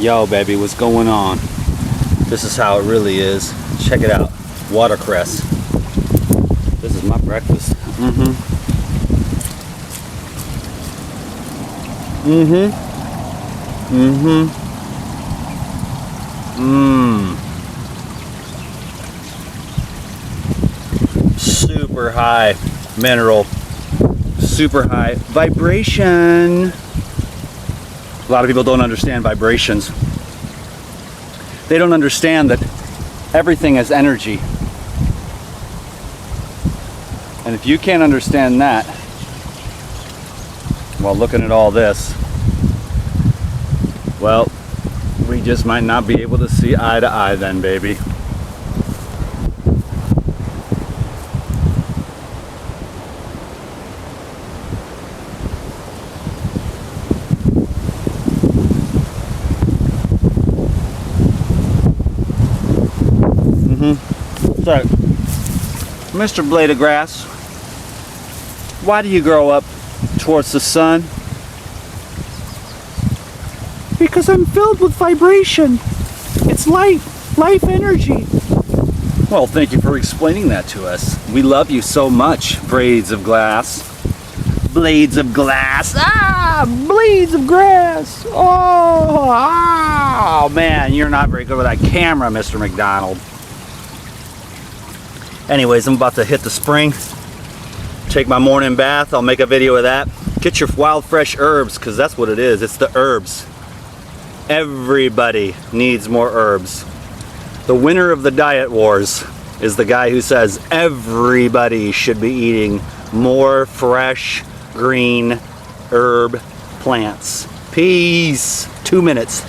Yo, baby, what's going on? This is how it really is. Check it out. Watercress. This is my breakfast. Super high mineral, super high vibration. A lot of people don't understand vibrations. They don't understand that everything is energy. And if you can't understand that, while looking at all this, well, we just might not be able to see eye to eye then, baby. So, Mr. Blade of Grass, why do you grow up towards the sun? Because I'm filled with vibration. It's life energy. Well, thank you for explaining that to us. We love you so much, Blades of Glass. Blades of Glass. Ah, blades of grass. Oh, man, you're not very good with that camera, Mr. McDonald. Anyways, I'm about to hit the spring, take my morning bath. I'll make a video of that. Get your wild fresh herbs, because that's what it is. It's the herbs. Everybody needs more herbs. The winner of the diet wars is the guy who says everybody should be eating more fresh green herb plants. Peace. 2 minutes.